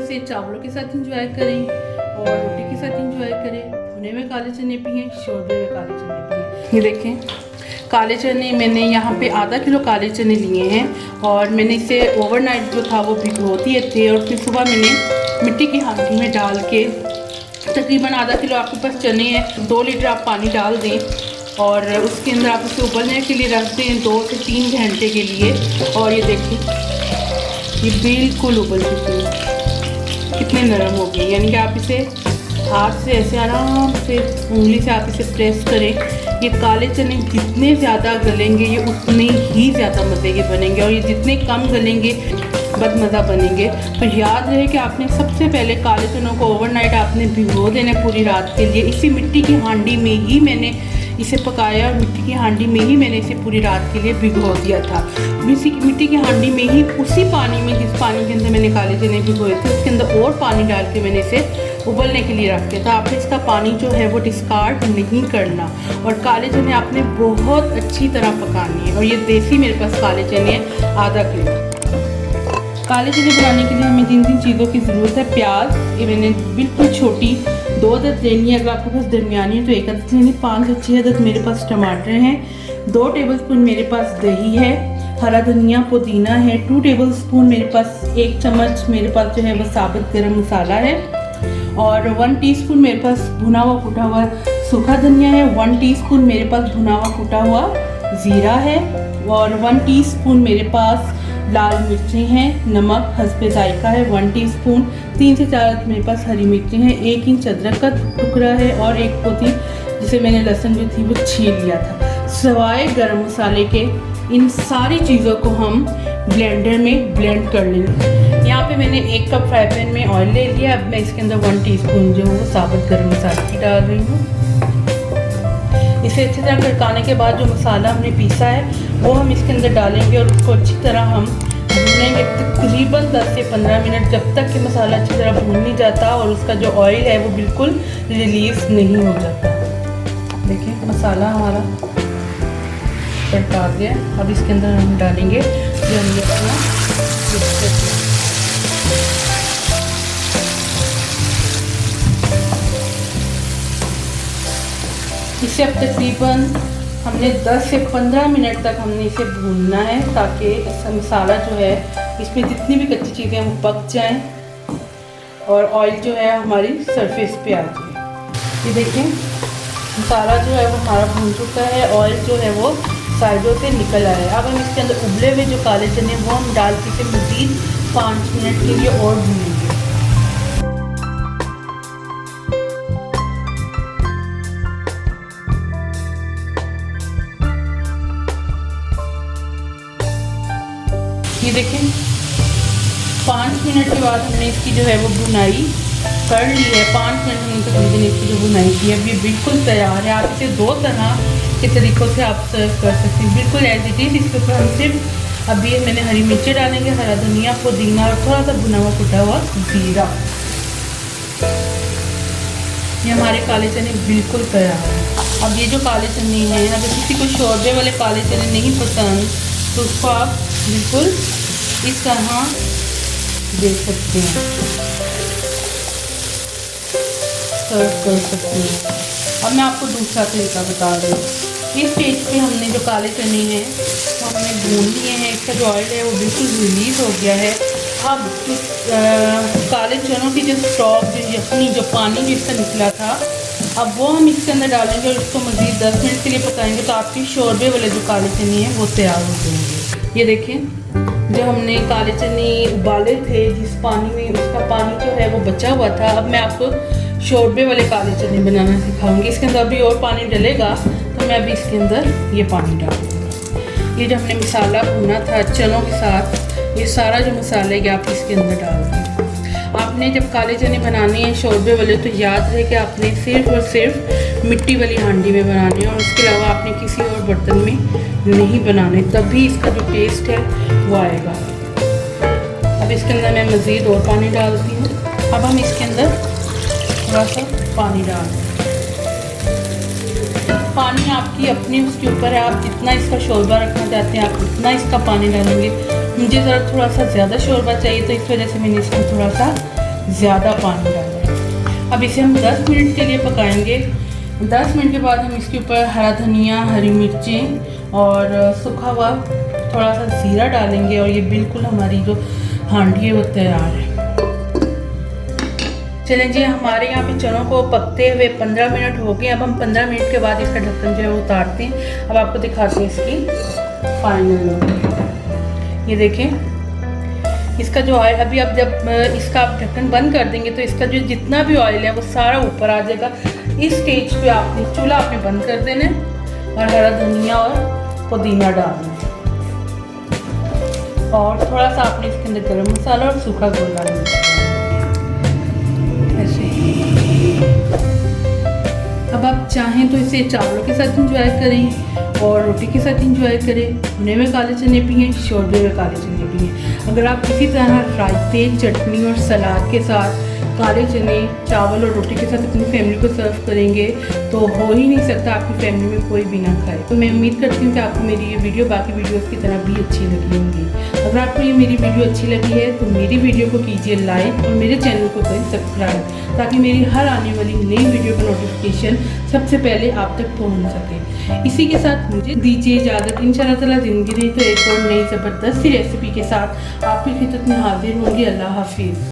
इसे चावलों के साथ इंजॉय करें और रोटी के साथ इंजॉय करें। भुने में काले चने पिए, शोरबे में काले चने पिए। ये देखें काले चने मैंने यहाँ पे आधा किलो काले चने लिए हैं और मैंने इसे ओवरनाइट जो था वो भिगो दिए थे और फिर सुबह मैंने मिट्टी की हांडी में डाल के तकरीबन आधा किलो आपके पास चने हैं 2 लीटर आप पानी डाल दें और उसके अंदर आप इसे उबलने के लिए रख दें 2 से 3 घंटे के लिए। और ये देखिए ये बिल्कुल उबल चुकी है, कितने नरम हो गए। यानी कि आप इसे हाथ से ऐसे आराम से उंगली से आप इसे प्रेस करें। ये काले चने जितने ज़्यादा गलेंगे ये उतने ही ज़्यादा मज़े के बनेंगे और ये जितने कम गलेंगे बदमज़ा बनेंगे। तो याद रहे कि आपने सबसे पहले काले चनों को ओवरनाइट आपने भिगो देना पूरी रात के लिए। इसी मिट्टी की हांडी में ही मैंने इसे पकाया और मिट्टी की हांडी में ही मैंने इसे पूरी रात के लिए भिगो दिया था। इसी मिट्टी की हांडी में ही उसी पानी में जिस पानी के अंदर मैंने काले चने भिगोए थे उसके अंदर और पानी डाल के मैंने इसे उबलने के लिए रख दिया था। आपने इसका पानी जो है वो डिस्कार्ड नहीं करना और काले चने आपने बहुत अच्छी तरह पकानी है। और ये देसी मेरे पास काले चने हैं आधा किलो। काले चने बनाने के लिए हमें जिन चीज़ों की ज़रूरत है, प्याज ये मैंने बिल्कुल छोटी 2 अदद लेनी है, अगर आपके पास दरमियानी है तो 1 अदद लेनी। 5 से 6 अदद मेरे पास टमाटर हैं। 2 टेबलस्पून मेरे पास दही है। हरा धनिया पुदीना है। 2 टेबलस्पून मेरे पास 1 चम्मच मेरे पास जो है वह साबुत गरम मसाला है और 1 टीस्पून मेरे पास भुना हुआ कुटा हुआ सूखा धनिया है। 1 टीस्पून मेरे पास भुना हुआ कुटा हुआ ज़ीरा है और 1 टीस्पून मेरे पास लाल मिर्चें हैं। नमक हस्बे जायका है 1 टीस्पून। 3 से 4 मेरे पास हरी मिर्चें हैं। 1 इंच अदरक का टुकड़ा है और 1 पोथी जिसे मैंने लहसुन जो थी वो छील लिया था। सवाए गरम मसाले के इन सारी चीज़ों को हम ब्लेंडर में ब्लेंड कर लेंगे। यहाँ पे मैंने 1 कप फ्राई पैन में ऑयल ले लिया। अब मैं इसके अंदर 1 टीस्पून जो है वो साबुत गरम मसाला की डाल रही हूँ। इसे अच्छी तरह गड़काने के बाद जो मसाला हमने पीसा है वो हम इसके अंदर डालेंगे और उसको अच्छी तरह हम भूनेंगे तकरीबन 10 से 15 मिनट, जब तक कि मसाला अच्छी तरह भून नहीं जाता और उसका जो ऑयल है वो बिल्कुल रिलीज़ नहीं हो जाता। देखिए मसाला हमारा गड़का गया। अब इसके अंदर हम डालेंगे जो हमने अपना इसे अब तकरीबन हमने 10 से 15 मिनट तक हमने इसे भूनना है ताकि इसका मसाला जो है इसमें जितनी भी कच्ची चीज़ें वो पक जाएं और ऑयल जो है हमारी सरफेस पे आ जाए। ये देखें मसाला जो है वो हमारा भून चुका है, ऑयल जो है वो साइडों से निकल आया है। अब हम इसके अंदर उबले हुए जो काले चने वो हम डाल के इसे मज़ीद 5 मिनट के लिए और भूनेंगे। ये देखें 5 मिनट के बाद हमने इसकी जो है वो भुनाई कर ली है। 5 मिनट हमने तकरीबन इसकी जो भुनाई की है अभी बिल्कुल तैयार है। आप इसे 2 तरह के तरीक़ों से आप सर्व कर सकते हैं, बिल्कुल एज इट इज़। इसके ऊपर हम सिर्फ अभी मैंने हरी मिर्ची डालेंगे, हरा धनिया पुदीना और थोड़ा सा भुना हुआ कुटा हुआ ज़ीरा। ये हमारे काले चने बिल्कुल तैयार हैं। अब ये जो काले चने हैं, अगर किसी को शोरबे वाले काले चने नहीं पसंद तो उसको आप बिल्कुल इस तरह दे सकते हैं, सर्व कर सकते हैं। अब मैं आपको दूसरा तरीका बता रही हूँ। इस स्टेज पे हमने जो काले चने हैं वो हमने भून लिए हैं। इसका जो ऑयल है वो बिल्कुल रिलीज़ हो गया है। अब इस काले चनों की जो स्टॉक जो यखनी जो पानी जो इसका निकला था अब वो हम इसके अंदर डालेंगे और इसको मज़ीद 10 मिनट के लिए पकाएंगे तो आपके शोरबे वाले जो काले चने हैं वो तैयार हो जाएंगे। ये देखें जो हमने काले चने उबाले थे जिस पानी में, उसका पानी जो है वो बचा हुआ था। अब मैं आपको शोरबे वाले काले चने बनाना सिखाऊंगी। इसके अंदर अभी और पानी डलेगा तो मैं अभी इसके अंदर ये पानी डालूँगी। ये जो हमने मसाला भुना था चनों के साथ, ये सारा जो मसाले है आप इसके अंदर डाल दें। आपने जब काले चने बनाने हैं शोरबे वाले तो याद रहे कि आपने सिर्फ और सिर्फ मिट्टी वाली हांडी में बनाने हैं और उसके अलावा आपने किसी और बर्तन में नहीं बनाने, तभी इसका जो टेस्ट है वो आएगा। अब इसके अंदर मैं मज़ीद और पानी डालती हूँ। अब हम इसके अंदर थोड़ा सा पानी डाल दें। पानी आपकी अपनी उसके ऊपर है, आप जितना इसका शोरबा रखना चाहते हैं आप उतना इसका पानी डालेंगे। मुझे ज़रा थोड़ा सा ज़्यादा शोरबा चाहिए तो इस वजह से मैंने इसको थोड़ा सा ज़्यादा पानी डालें। अब इसे हम 10 मिनट के लिए पकाएंगे। 10 मिनट के बाद हम इसके ऊपर हरा धनिया, हरी मिर्चें और सूखा हुआ थोड़ा सा ज़ीरा डालेंगे और ये बिल्कुल हमारी जो हांडी है वो तैयार है। चलें जी, हमारे यहाँ पे चनों को पकते हुए 15 मिनट हो गए। अब हम 15 मिनट के बाद इसका ढक्कन जो है वो उतारते हैं। अब आपको दिखाते हैं इसकी फाइनल लुक। ये देखें इसका जो ऑयल, अभी अब जब इसका आप ढक्कन बंद कर देंगे तो इसका जो जितना भी ऑयल है वो सारा ऊपर आ जाएगा। इस स्टेज पे आपने चूल्हा आपने बंद कर देना है और हरा धनिया और पुदीना डालना है और थोड़ा सा आपने इसके अंदर गरम मसाला और सूखा गोल डालना है। अब आप चाहें तो इसे चावलों के साथ इंजॉय करें और रोटी के साथ इंजॉय करें। भुने हुए काले चने पिएं, शोरबे हुए काले चने पिएं। अगर आप इसी तरह रायते, चटनी और सलाद के साथ काले चने चावल और रोटी के साथ अपनी फैमिली को सर्व करेंगे तो हो ही नहीं सकता आपकी फैमिली में कोई भी ना खाए। तो मैं उम्मीद करती हूँ कि आपको मेरी ये वीडियो बाकी वीडियोस की तरह भी अच्छी लगी होगी। अगर आपको ये मेरी वीडियो अच्छी लगी है तो मेरी वीडियो को कीजिए लाइक और मेरे चैनल को करें सब्सक्राइब, ताकि मेरी हर आने वाली नई वीडियो का नोटिफिकेशन सबसे पहले आप तक पहुँच सके। इसी के साथ मुझे दीजिए इजाज़त। इंशाअल्लाह ताला ज़िंदगी रही तो एक और नई ज़बरदस्त सी रेसिपी के साथ आपकी खिदमत में हाजिर होंगी। अल्लाह हाफिज़।